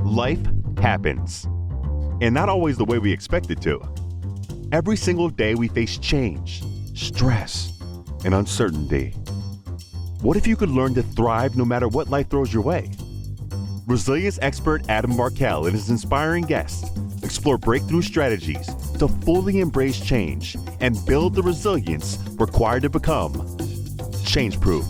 Life happens, and not always the way we expect it to. Every single day we face change, stress, and uncertainty. What if you could learn to thrive no matter what life throws your way? Resilience expert Adam Markel and his inspiring guests explore breakthrough strategies to fully embrace change and build the resilience required to become change-proof.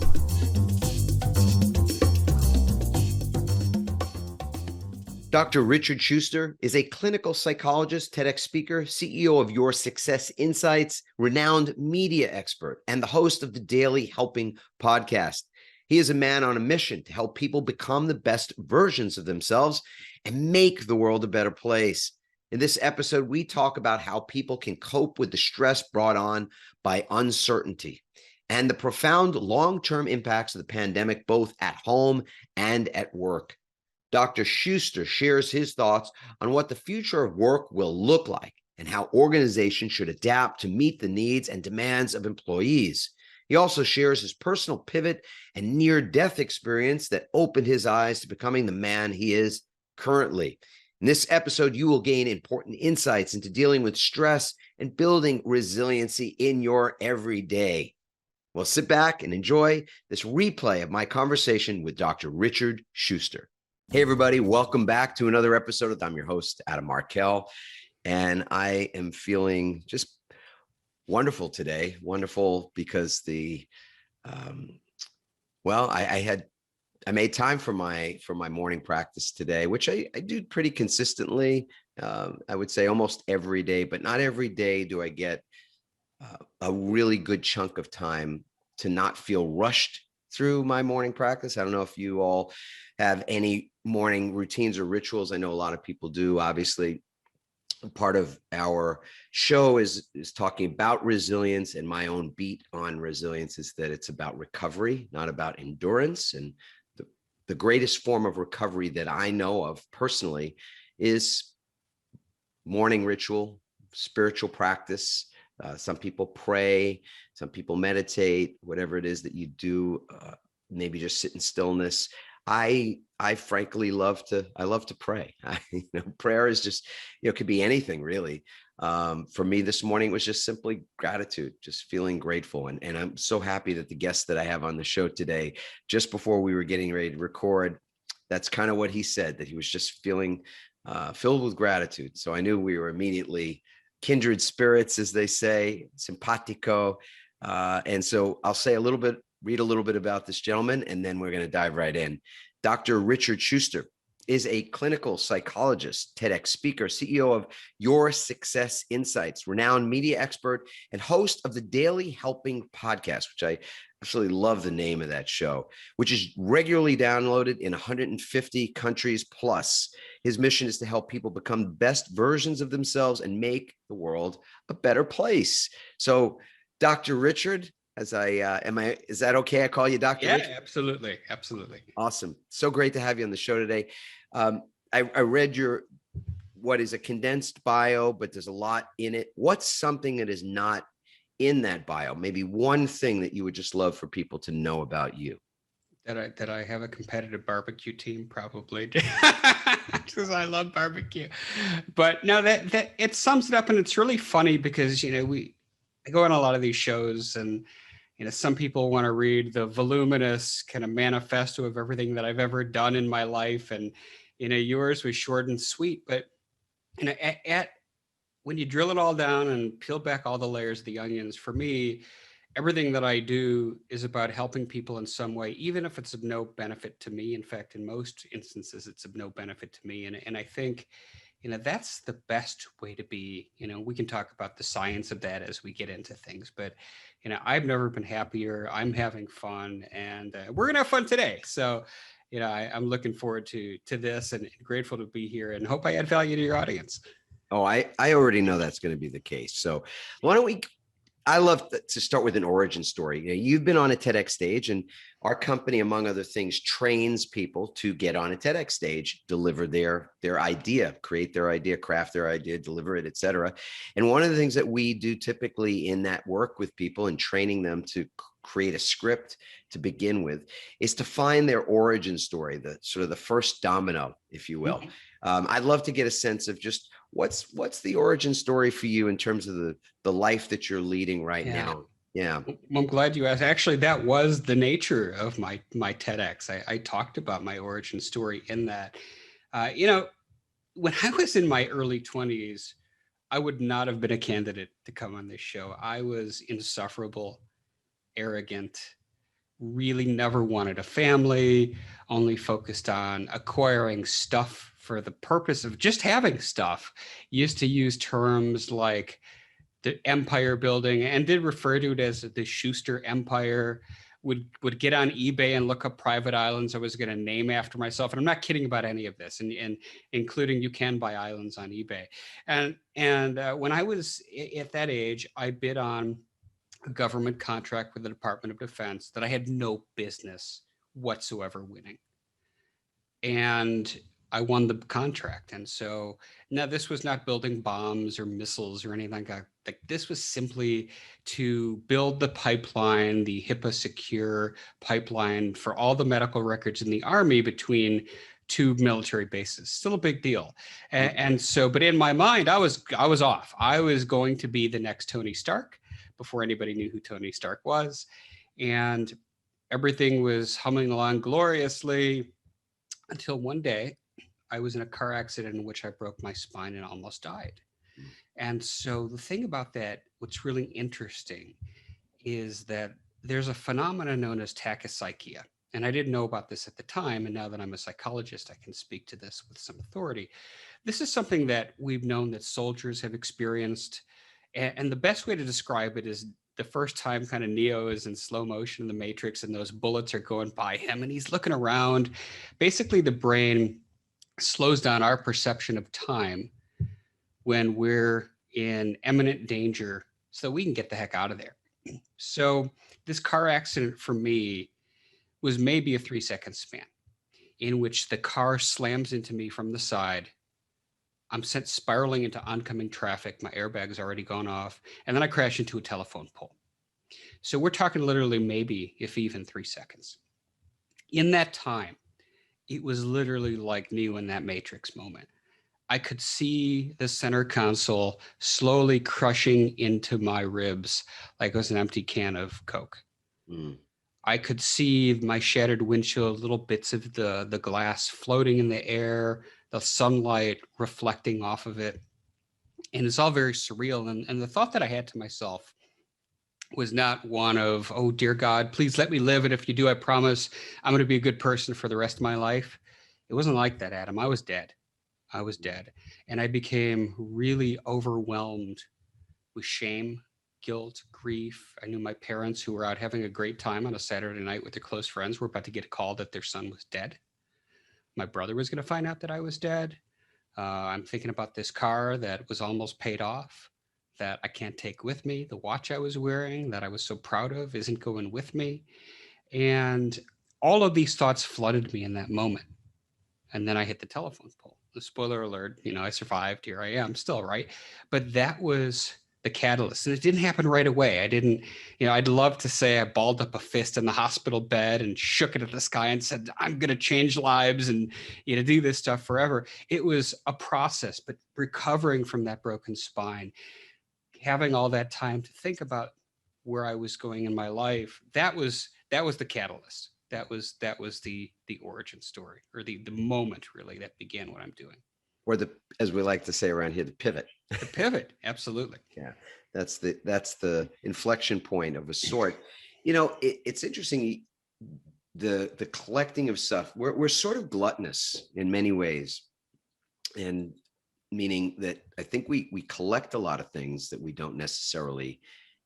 Dr. Richard Shuster is a clinical psychologist, TEDx speaker, CEO of Your Success Insights, renowned media expert, and the host of the Daily Helping podcast. He is a man on a mission to help people become the best versions of themselves and make the world a better place. In this episode, we talk about how people can cope with the stress brought on by uncertainty and the profound long-term impacts of the pandemic, both at home and at work. Dr. Shuster shares his thoughts on what the future of work will look like and how organizations should adapt to meet the needs and demands of employees. He also shares his personal pivot and near-death experience that opened his eyes to becoming the man he is currently. In this episode, you will gain important insights into dealing with stress and building resiliency in your everyday. Well, sit back and enjoy this replay of my conversation with Dr. Richard Shuster. Hey, everybody. Welcome back to another episode. I'm your host, Adam Markel, and I am feeling just wonderful today. Wonderful because I made time for my morning practice today, which I do pretty consistently. I would say almost every day, but not every day do I get a really good chunk of time to not feel rushed through my morning practice. I don't know if you all have any morning routines or rituals. I know a lot of people do. Obviously, part of our show is talking about resilience, and my own beat on resilience is that it's about recovery, not about endurance. And the greatest form of recovery that I know of personally is morning ritual, spiritual practice. Some people pray, some people meditate, whatever it is that you do, maybe just sit in stillness. I frankly love to pray. Prayer is just, could be anything really. For me this morning, it was just simply gratitude, just feeling grateful. And I'm so happy that the guest that I have on the show today, just before we were getting ready to record, that's kind of what he said, that he was just feeling filled with gratitude. So I knew we were immediately kindred spirits, as they say, simpatico. And so I'll say read a little bit about this gentleman, and then we're going to dive right in. Dr. Richard Shuster is a clinical psychologist, TEDx speaker, CEO of Your Success Insights, renowned media expert, and host of the Daily Helping podcast, which I absolutely love the name of that show, which is regularly downloaded in 150 countries plus. His mission is to help people become the best versions of themselves and make the world a better place. So, Dr. Richard, is that okay? I call you Dr. Richard? Yeah, absolutely. Absolutely. Awesome. So great to have you on the show today. I read what is a condensed bio, but there's a lot in it. What's something that is not in that bio? Maybe one thing that you would just love for people to know about you. That I have a competitive barbecue team, probably, because I love barbecue. But no, that it sums it up, and it's really funny because I go on a lot of these shows, and some people want to read the voluminous kind of manifesto of everything that I've ever done in my life, and yours was short and sweet. But when you drill it all down and peel back all the layers of the onions, for me, everything that I do is about helping people in some way, even if it's of no benefit to me. In fact, in most instances, it's of no benefit to me. And I think, that's the best way to be. We can talk about the science of that as we get into things, but, I've never been happier. I'm having fun, and we're going to have fun today. So, I'm looking forward to this, and grateful to be here, and hope I add value to your audience. Oh, I already know that's going to be the case. So why don't we I love to start with an origin story. You've been on a TEDx stage, and our company, among other things, trains people to get on a TEDx stage, deliver their idea, create their idea, craft their idea, deliver it, et cetera. And one of the things that we do typically in that work with people and training them to create a script to begin with, is to find their origin story, the sort of the first domino, if you will. I'd love to get a sense of just what's the origin story for you in terms of the life that you're leading right now. Yeah. Well, I'm glad you asked. Actually, that was the nature of my TEDx. I talked about my origin story in that. When I was in my early 20s, I would not have been a candidate to come on this show. I was insufferable, arrogant, really never wanted a family, only focused on acquiring stuff for the purpose of just having stuff. Used to use terms like the empire building and did refer to it as the Shuster empire. Would get on eBay and look up private islands I was going to name after myself. And I'm not kidding about any of this, and including you can buy islands on eBay. And when I was at that age, I bid on a government contract with the Department of Defense that I had no business whatsoever winning. And I won the contract. And so now this was not building bombs or missiles or anything like that. Like, this was simply to build the pipeline, the HIPAA secure pipeline for all the medical records in the Army between two military bases. Still a big deal. And so, but in my mind, I was off. I was going to be the next Tony Stark before anybody knew who Tony Stark was. And everything was humming along gloriously until one day I was in a car accident in which I broke my spine and almost died. And so the thing about that, what's really interesting, is that there's a phenomenon known as tachypsychia. And I didn't know about this at the time. And now that I'm a psychologist, I can speak to this with some authority. This is something that we've known that soldiers have experienced. And the best way to describe it is the first time kind of Neo is in slow motion in the Matrix and those bullets are going by him and he's looking around. Basically, the brain slows down our perception of time when we're in imminent danger so we can get the heck out of there. So this car accident for me was maybe a 3-second span in which the car slams into me from the side. I'm sent spiraling into oncoming traffic. My airbag's already gone off. And then I crash into a telephone pole. So we're talking literally maybe, if even 3 seconds. In that time, it was literally like Neo in that Matrix moment. I could see the center console slowly crushing into my ribs like it was an empty can of Coke. I could see my shattered windshield, little bits of the glass floating in the air, the sunlight reflecting off of it. And it's all very surreal. And the thought that I had to myself was not one of, oh, dear God, please let me live. And if you do, I promise I'm going to be a good person for the rest of my life. It wasn't like that, Adam. I was dead. I was dead. And I became really overwhelmed with shame, guilt, grief. I knew my parents, who were out having a great time on a Saturday night with their close friends, were about to get a call that their son was dead. My brother was going to find out that I was dead. I'm thinking about this car that was almost paid off, that I can't take with me. The watch I was wearing that I was so proud of isn't going with me. And all of these thoughts flooded me in that moment. And then I hit the telephone pole. The spoiler alert, I survived. Here I am still, right? But that was the catalyst. And it didn't happen right away. I didn't, I'd love to say I balled up a fist in the hospital bed and shook it at the sky and said, I'm going to change lives and, do this stuff forever. It was a process, but recovering from that broken spine, having all that time to think about where I was going in my life, that was the catalyst. That was the origin story, or the moment really that began what I'm doing. Or as we like to say around here, the pivot. The pivot, absolutely. Yeah, that's the inflection point of a sort. It's interesting, the collecting of stuff. We're sort of gluttonous in many ways, and meaning that I think we collect a lot of things that we don't necessarily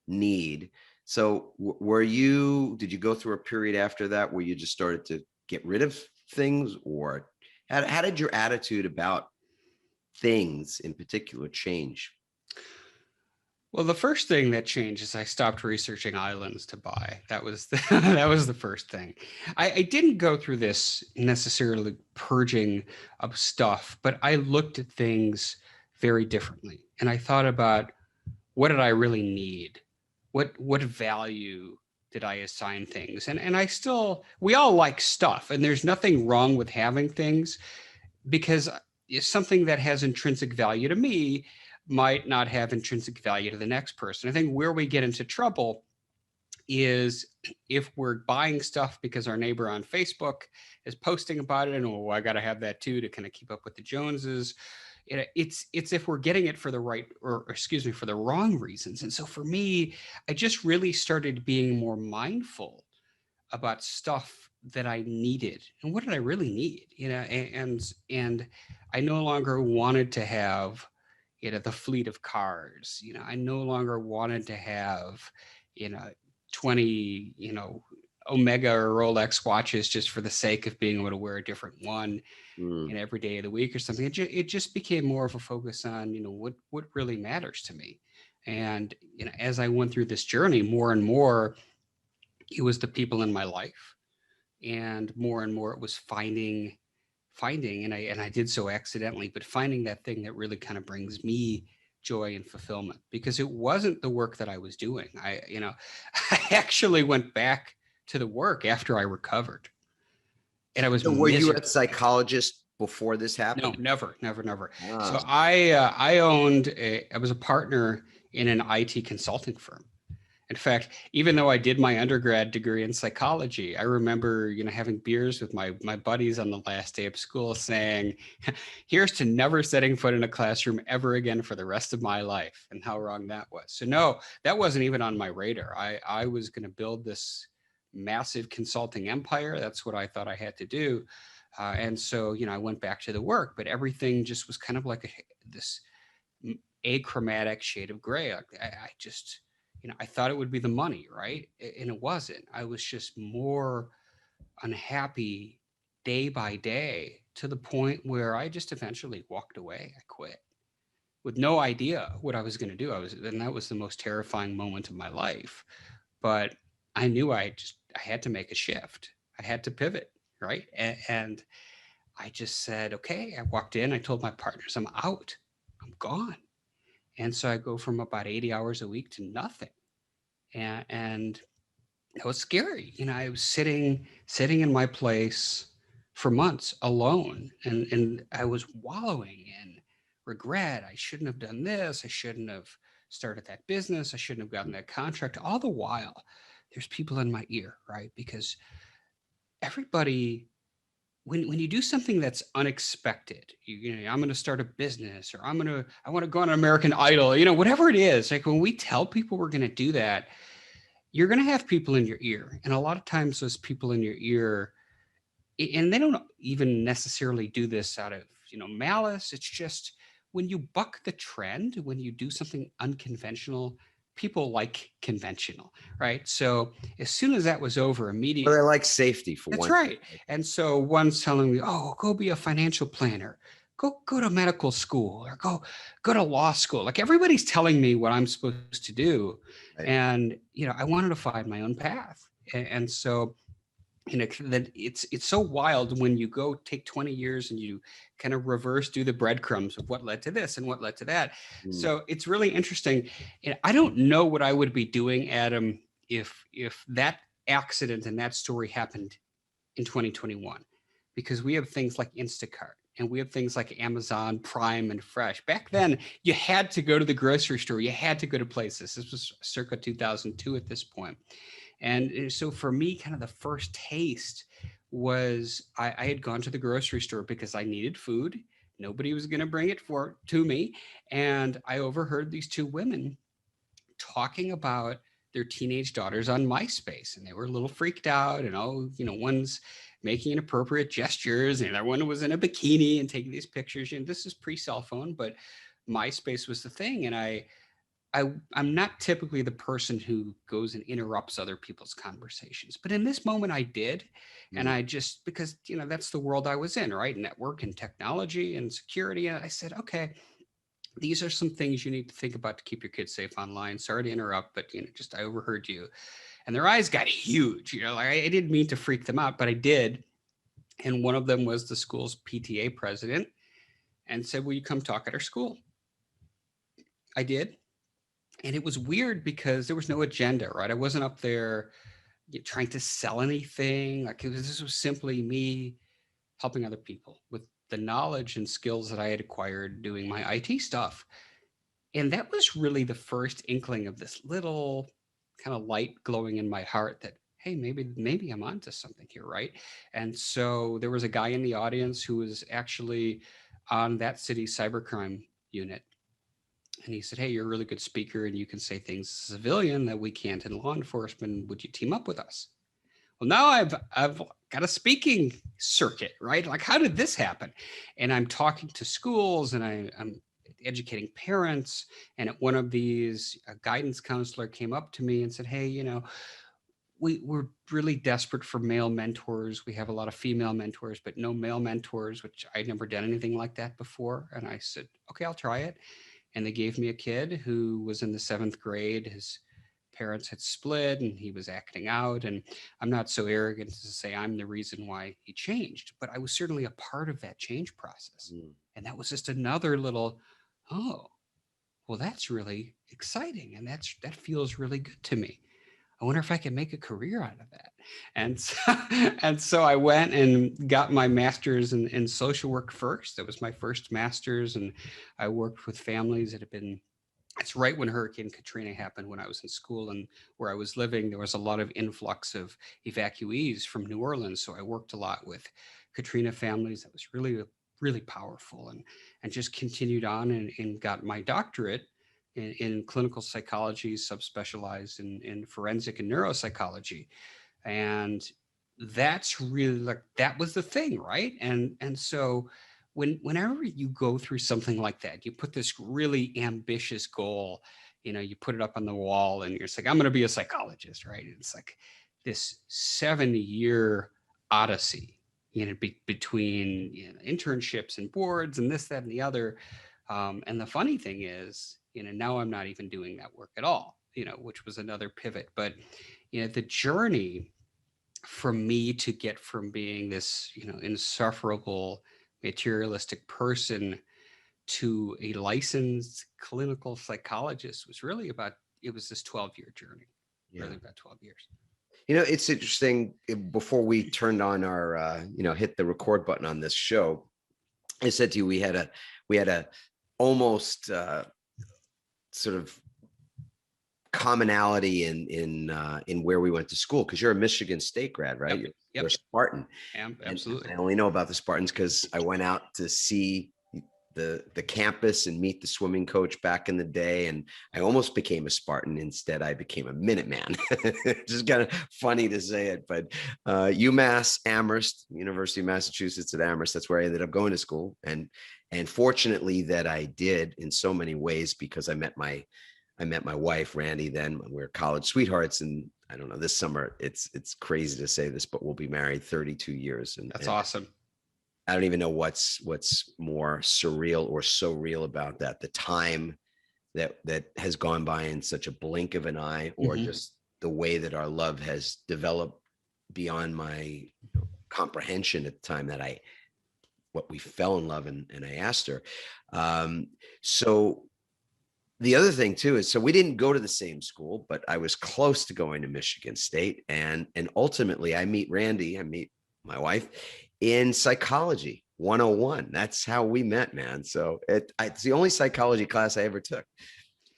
need. So did you go through a period after that where you just started to get rid of things, or how did your attitude about things in particular change? Well, the first thing that changed is I stopped researching islands to buy. That was the first thing. I didn't go through this necessarily purging of stuff, but I looked at things very differently. And I thought about, what did I really need? What value did I assign things. And we all like stuff, and there's nothing wrong with having things, because it's something that has intrinsic value to me might not have intrinsic value to the next person. I think where we get into trouble is if we're buying stuff because our neighbor on Facebook is posting about it, and oh, I got to have that too to kind of keep up with the Joneses. It's if we're getting it for the right, or excuse me, for the wrong reasons. And so for me, I just really started being more mindful about stuff that I needed and what did I really need, and I no longer wanted to have, the fleet of cars. I no longer wanted to have, 20, Omega or Rolex watches just for the sake of being able to wear a different one every day of the week or something. It just became more of a focus on, what really matters to me. And, as I went through this journey, more and more, it was the people in my life, and more it was finding, and I did so accidentally, but finding that thing that really kind of brings me joy and fulfillment, because it wasn't the work that I was doing. I actually went back to the work after I recovered, and I was So were you miserable. a psychologist before this No, happened? never. So Ah, I was a partner in an IT consulting firm. In fact, even though I did my undergrad degree in psychology, I remember, having beers with my buddies on the last day of school saying, here's to never setting foot in a classroom ever again for the rest of my life, and how wrong that was. So no, that wasn't even on my radar. I was going to build this massive consulting empire. That's what I thought I had to do. And so, I went back to the work, but everything just was kind of like this achromatic shade of gray. I just, I thought it would be the money, right? And it wasn't. I was just more unhappy day by day, to the point where I just eventually walked away. I quit with no idea what I was going to do. And that was the most terrifying moment of my life. But I knew I had to make a shift. I had to pivot, right? And I just said, okay. I walked in, I told my partners, I'm out, I'm gone. And so I go from about 80 hours a week to nothing. And that was scary. I was sitting in my place for months alone, and I was wallowing in regret. I shouldn't have done this. I shouldn't have started that business. I shouldn't have gotten that contract. All the while, there's people in my ear, right? Because everybody, when you do something that's unexpected, I'm going to start a business, or I want to go on American Idol, whatever it is. Like, when we tell people we're going to do that, you're going to have people in your ear. And a lot of times those people in your ear, and they don't even necessarily do this out of, malice. It's just when you buck the trend, when you do something unconventional, people like conventional, right? So as soon as that was over, immediately. well, I like safety for That's one. right. And so one's telling me, oh, go be a financial planner, go to medical school, or go to law school. Like, everybody's telling me what I'm supposed to do. Right. And, I wanted to find my own path. And so, that it's so wild when you go take 20 years and you kind of reverse, do the breadcrumbs of what led to this and what led to that. So it's really interesting. And I don't know what I would be doing, Adam, if that accident and that story happened in 2021, because we have things like Instacart, and we have things like Amazon Prime and Fresh. Back then, you had to go to the grocery store. You had to go to places. This was circa 2002 at this point. And so for me, kind of the first taste was I had gone to the grocery store because I needed food. Nobody was going to bring it to me. And I overheard these two women talking about their teenage daughters on MySpace, and they were a little freaked out, and one's making inappropriate gestures, and the other one was in a bikini and taking these pictures. And this is pre-cell phone, but MySpace was the thing. And I'm not typically the person who goes and interrupts other people's conversations, but in this moment I did. And I just, because, that's the world I was in, right? Network and technology and security. And I said, okay, these are some things you need to think about to keep your kids safe online. Sorry to interrupt, but just, I overheard you. And their eyes got huge, like, I didn't mean to freak them out, but I did. And one of them was the school's PTA president, and said, will you come talk at our school? I did. And it was weird because there was no agenda, right? I wasn't up there trying to sell anything. Like this was simply me helping other people with the knowledge and skills that I had acquired doing my IT stuff. And that was really the first inkling of this little kind of light glowing in my heart that, hey, maybe I'm onto something here, right? And so there was a guy in the audience who was actually on that city's cybercrime unit. And he said, hey, you're a really good speaker and you can say things as a civilian that we can't in law enforcement. Would you team up with us? Well, now I've got a speaking circuit, right? Like, how did this happen? And I'm talking to schools and I'm educating parents. And at one of these, a guidance counselor came up to me and said, hey, we're really desperate for male mentors. We have a lot of female mentors, but no male mentors, which I'd never done anything like that before. And I said, okay, I'll try it. And they gave me a kid who was in the 7th grade. His parents had split and he was acting out. And I'm not so arrogant to say I'm the reason why he changed, but I was certainly a part of that change process. And that was just another little, oh, well, that's really exciting. And that feels really good to me. I wonder if I can make a career out of that. And so I went and got my master's in social work first. That was my first master's. And I worked with families that had been, it's right when Hurricane Katrina happened, when I was in school and where I was living, there was a lot of influx of evacuees from New Orleans. So I worked a lot with Katrina families. That was really, really powerful, and just continued on and got my doctorate in clinical psychology, subspecialized in forensic and neuropsychology. And that's really like, that was the thing, right? And so whenever you go through something like that, you put this really ambitious goal, you put it up on the wall and you're just like, I'm going to be a psychologist, right? And it's like this 70-year odyssey, between internships and boards and this, that, and the other. And the funny thing is, now I'm not even doing that work at all, which was another pivot. But, the journey for me to get from being this, insufferable materialistic person to a licensed clinical psychologist was really about, it was this 12-year journey, really about 12 years. It's interesting. Before we turned on our, hit the record button on this show, I said to you, we had a almost sort of commonality in where we went to school, because you're a Michigan State grad, right? Yep. You're a Spartan. Absolutely. And I only know about the Spartans because I went out to see the campus and meet the swimming coach back in the day, and I almost became a Spartan. Instead, I became a Minuteman. It's just kind of funny to say it, but UMass Amherst, University of Massachusetts at Amherst, that's where I ended up going to school, and fortunately that I did in so many ways, because I met my wife, Randy, then. We're college sweethearts, and I don't know, this summer, it's crazy to say this, but we'll be married 32 years. And that's awesome. I don't even know what's more surreal or so real about that. The time that has gone by in such a blink of an eye, or just the way that our love has developed beyond my comprehension at the time that we fell in love and I asked her. So the other thing too is, so we didn't go to the same school, but I was close to going to Michigan State, and ultimately I meet my wife in psychology 101. That's how we met, man. So it's the only psychology class I ever took.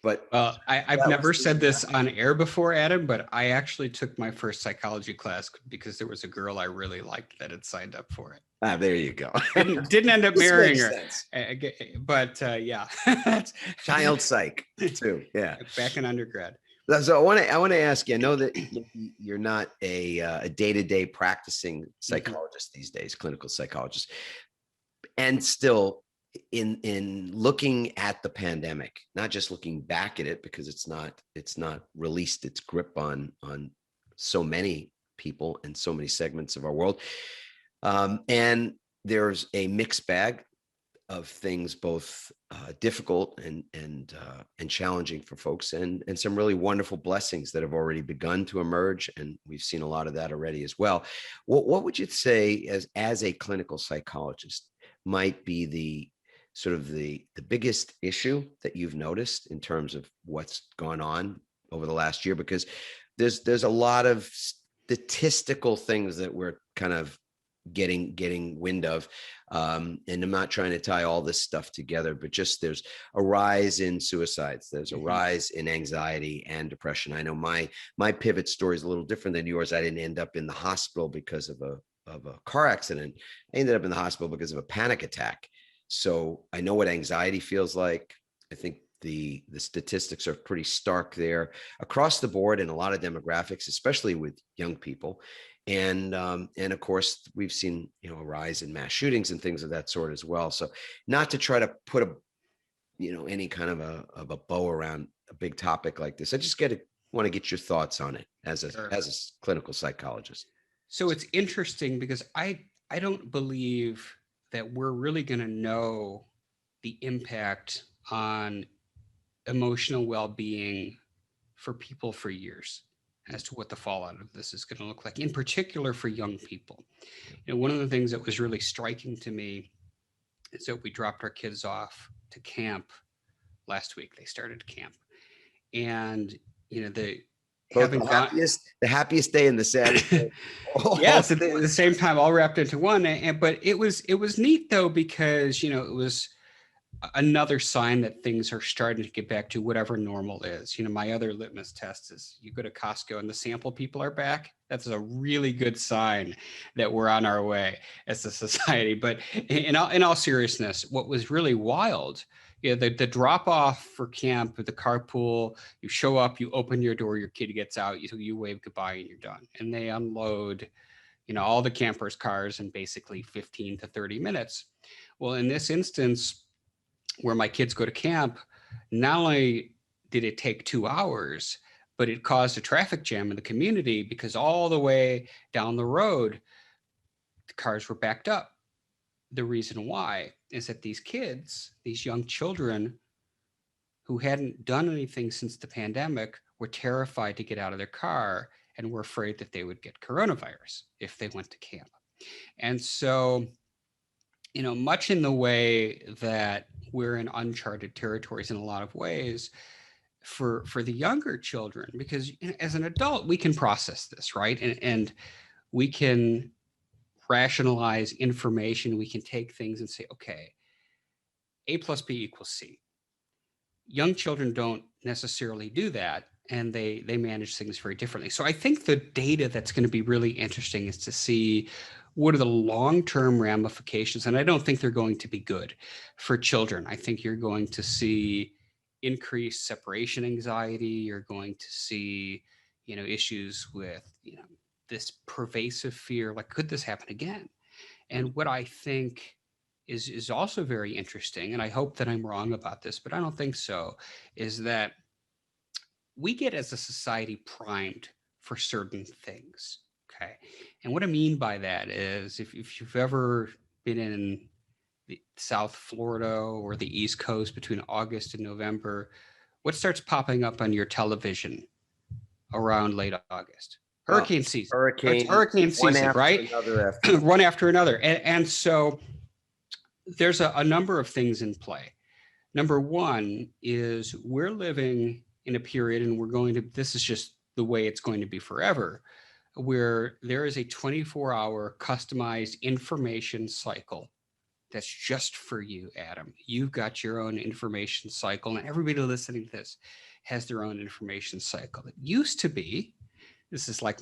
But I've never said this on air before, Adam, but I actually took my first psychology class because there was a girl I really liked that had signed up for it. There you go. Didn't end up marrying her, but yeah. Child psych too. Yeah. Back in undergrad. So I want to ask you, I know that you're not a day-to-day practicing psychologist these days, clinical psychologist, and still in looking at the pandemic, not just looking back at it, because it's not released its grip on so many people and so many segments of our world. And there's a mixed bag of things, both difficult and challenging for folks, and some really wonderful blessings that have already begun to emerge, and we've seen a lot of that already as well. What would you say as a clinical psychologist might be the sort of the biggest issue that you've noticed in terms of what's gone on over the last year? Because there's a lot of statistical things that we're kind of getting wind of. And I'm not trying to tie all this stuff together, but just there's a rise in suicides. There's a rise in anxiety and depression. I know my pivot story is a little different than yours. I didn't end up in the hospital because of a car accident. I ended up in the hospital because of a panic attack. So I know what anxiety feels like. I think the statistics are pretty stark there across the board in a lot of demographics, especially with young people. And of course, we've seen, a rise in mass shootings and things of that sort as well. So not to try to put any kind of a bow around a big topic like this. I just want to get your thoughts on it as a clinical psychologist. So it's interesting because I don't believe that we're really going to know the impact on emotional well-being for people for years as to what the fallout of this is going to look like, in particular for young people. One of the things that was really striking to me is that we dropped our kids off to camp last week. They started camp, and the happiest day and the saddest day. Yes, at the same time, all wrapped into one. But it was neat though, because it was another sign that things are starting to get back to whatever normal is. My other litmus test is you go to Costco and the sample people are back. That's a really good sign that we're on our way as a society. But in all seriousness, what was really wild, the drop off for camp with the carpool, you show up, you open your door, your kid gets out, you wave goodbye and you're done. And they unload, all the campers' cars in basically 15 to 30 minutes. Well, in this instance, where my kids go to camp, not only did it take 2 hours, but it caused a traffic jam in the community because all the way down the road, the cars were backed up. The reason why is that these kids, these young children who hadn't done anything since the pandemic, were terrified to get out of their car and were afraid that they would get coronavirus if they went to camp. And so, much in the way that we're in uncharted territories in a lot of ways for the younger children, because as an adult, we can process this, right? And we can rationalize information. We can take things and say, okay, A plus B equals C. Young children don't necessarily do that, and they manage things very differently. So I think the data that's going to be really interesting is to see what are the long-term ramifications. And I don't think they're going to be good for children. I think you're going to see increased separation anxiety. You're going to see, issues with, this pervasive fear, like, could this happen again? And what I think is also very interesting, and I hope that I'm wrong about this, but I don't think so, is that we get as a society primed for certain things. Okay. And what I mean by that is if you've ever been in the South Florida or the East Coast between August and November, what starts popping up on your television around late August? Hurricane season. Hurricane season, right? One after another. And so there's a number of things in play. Number one is we're living in a period, and this is just the way it's going to be forever, where there is a 24-hour customized information cycle that's just for you, Adam. You've got your own information cycle, and everybody listening to this has their own information cycle. It used to be, this is like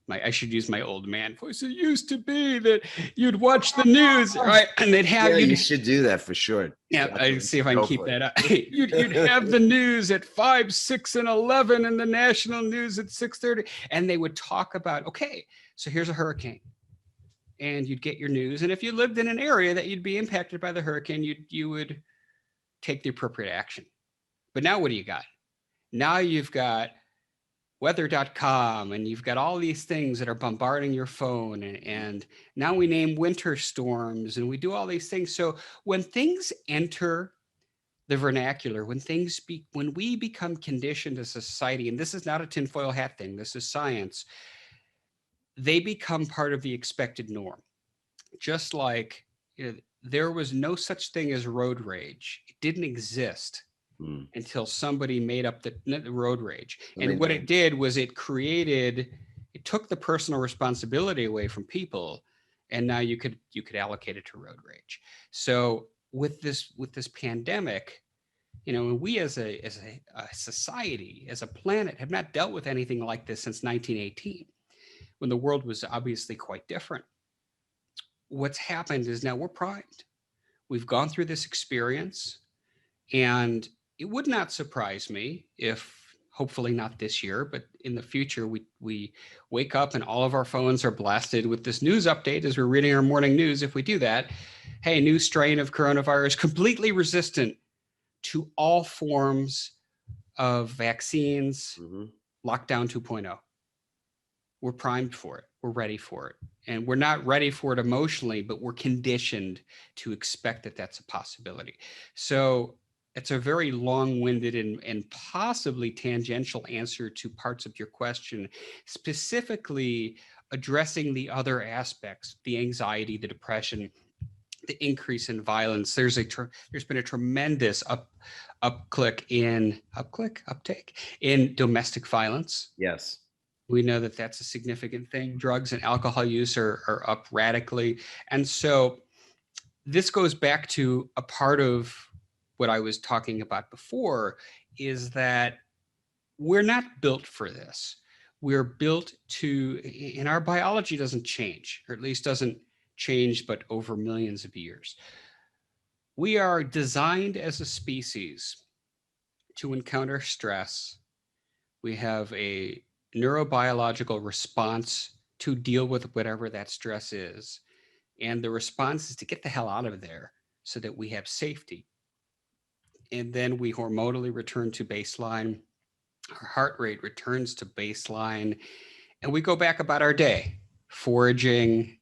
I should use my old man voice. It used to be that you'd watch the news, right? And they'd have you should do that for sure. Yeah, I see if I can keep that up. You'd have the news at 5, 6, and 11, and the national news at 6:30, and they would talk about, okay, so here's a hurricane, and you'd get your news. And if you lived in an area that you'd be impacted by the hurricane, you would take the appropriate action. But now what do you got? Now you've got weather.com, and you've got all these things that are bombarding your phone. And now we name winter storms, and we do all these things. So when things enter the vernacular, when we become conditioned as a society, and this is not a tinfoil hat thing, this is science, they become part of the expected norm. Just like there was no such thing as road rage. It didn't exist until somebody made up the road rage. And what it did was it created It took the personal responsibility away from people, and now you could allocate it to road rage. So with this pandemic, we as a society, as a planet, have not dealt with anything like this since 1918, when the world was obviously quite different. What's happened is now we're primed. We've gone through this experience, and it would not surprise me if, hopefully not this year, but in the future, we wake up and all of our phones are blasted with this news update as we're reading our morning news. If we do that, hey, new strain of coronavirus, completely resistant to all forms of vaccines, lockdown 2.0. We're primed for it. We're ready for it. And we're not ready for it emotionally, but we're conditioned to expect that that's a possibility. So it's a very long-winded and possibly tangential answer to parts of your question, specifically addressing the other aspects, the anxiety, the depression, the increase in violence. There's been a tremendous uptake in domestic violence. Yes. We know that that's a significant thing. Drugs and alcohol use are up radically. And so this goes back to a part of what I was talking about before, is that we're not built for this. We're built to, and our biology doesn't change, or at least doesn't change, but over millions of years. We are designed as a species to encounter stress. We have a neurobiological response to deal with whatever that stress is. And the response is to get the hell out of there so that we have safety. And then we hormonally return to baseline. Our heart rate returns to baseline. And we go back about our day, foraging,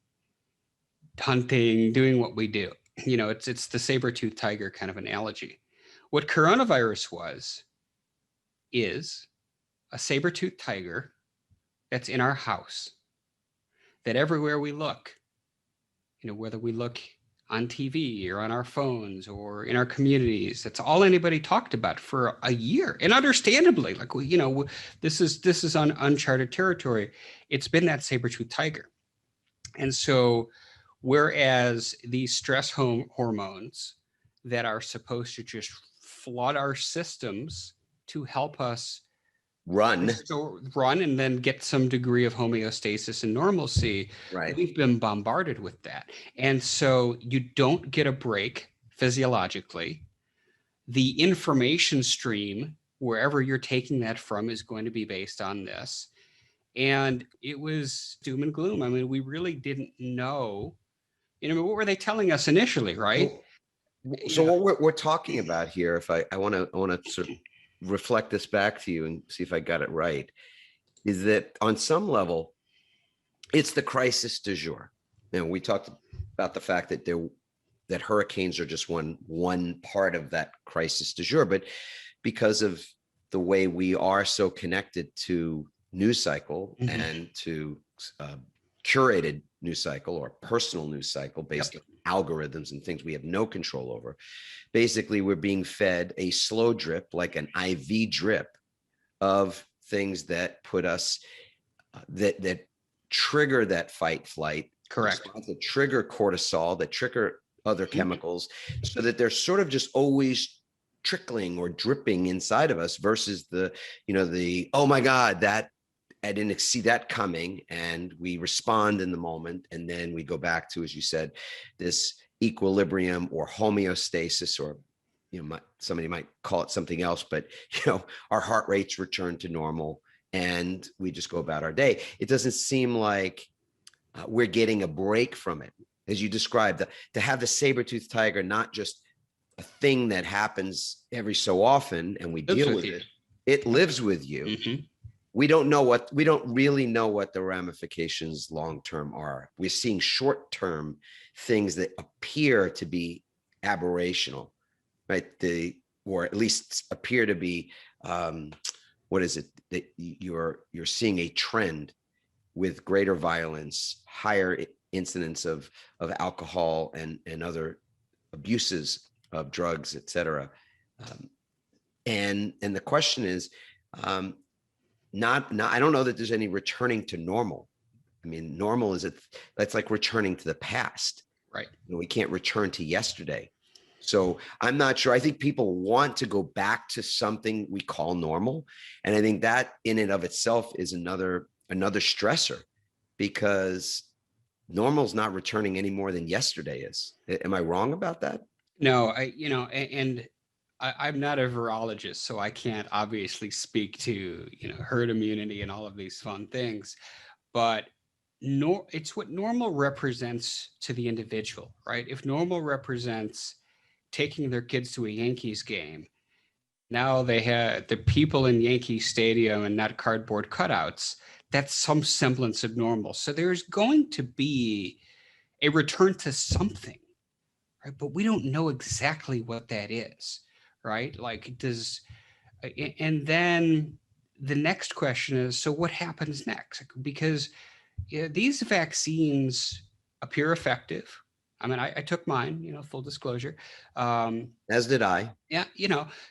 hunting, doing what we do. It's the saber-toothed tiger kind of analogy. What coronavirus is a saber-toothed tiger that's in our house, that everywhere we look, whether we look on TV or on our phones or in our communities, that's all anybody talked about for a year. And understandably, this is on uncharted territory. It's been that saber-toothed tiger. And so whereas these stress hormones that are supposed to just flood our systems to help us run and then get some degree of homeostasis and normalcy, right, we've been bombarded with that. And so you don't get a break physiologically. The information stream, wherever you're taking that from, is going to be based on this. And it was doom and gloom. I mean, we really didn't know, what were they telling us initially, right? So what we're talking about here, if I want to sort of reflect this back to you and see if I got it right, is that on some level, it's the crisis du jour. We talked about the fact that that hurricanes are just one part of that crisis du jour, but because of the way we are so connected to news cycle and to curated news cycle or personal news cycle based on algorithms and things we have no control over. Basically, we're being fed a slow drip, like an IV drip, of things that put us that trigger that fight flight. Correct. That trigger cortisol, that trigger other chemicals, so that they're sort of just always trickling or dripping inside of us, versus the oh my God, that I didn't see that coming, and we respond in the moment, and then we go back to, as you said, this equilibrium or homeostasis, or somebody might call it something else, but our heart rates return to normal, and we just go about our day. It doesn't seem like we're getting a break from it, as you described, to have the saber-toothed tiger not just a thing that happens every so often and we deal with it. It lives with you. Mm-hmm. We don't really know what the ramifications long-term are. We're seeing short-term things that appear to be aberrational, right? Or at least appear to be, what is it? That you're seeing a trend with greater violence, higher incidence of alcohol and other abuses of drugs, et cetera. And the question is, I don't know that there's any returning to normal. I mean, normal that's like returning to the past. Right. We can't return to yesterday. So I'm not sure. I think people want to go back to something we call normal. And I think that in and of itself is another stressor, because normal is not returning any more than yesterday is. Am I wrong about that? No, I'm not a virologist, so I can't obviously speak to, herd immunity and all of these fun things, but it's what normal represents to the individual, right? If normal represents taking their kids to a Yankees game, now they have the people in Yankee Stadium and not cardboard cutouts. That's some semblance of normal. So there's going to be a return to something, right? But we don't know exactly what that is, right? And then the next question is, so what happens next? Because these vaccines appear effective. I mean, I took mine, full disclosure. As did I. Yeah,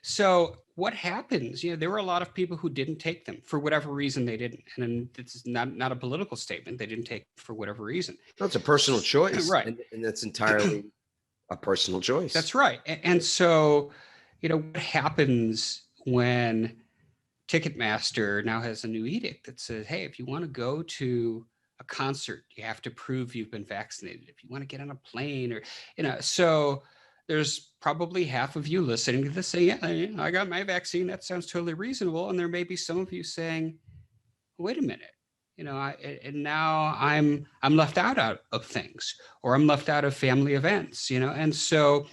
so what happens? There were a lot of people who didn't take them for whatever reason they didn't. And this is not a political statement. They didn't take it for whatever reason. No, it's a personal choice. Right. And that's entirely a personal choice. That's right. And so, what happens when Ticketmaster now has a new edict that says, hey, if you want to go to a concert, you have to prove you've been vaccinated. If you want to get on a plane or, so there's probably half of you listening to this saying, yeah, I got my vaccine. That sounds totally reasonable. And there may be some of you saying, wait a minute, and now I'm left out of things, or I'm left out of family events, and so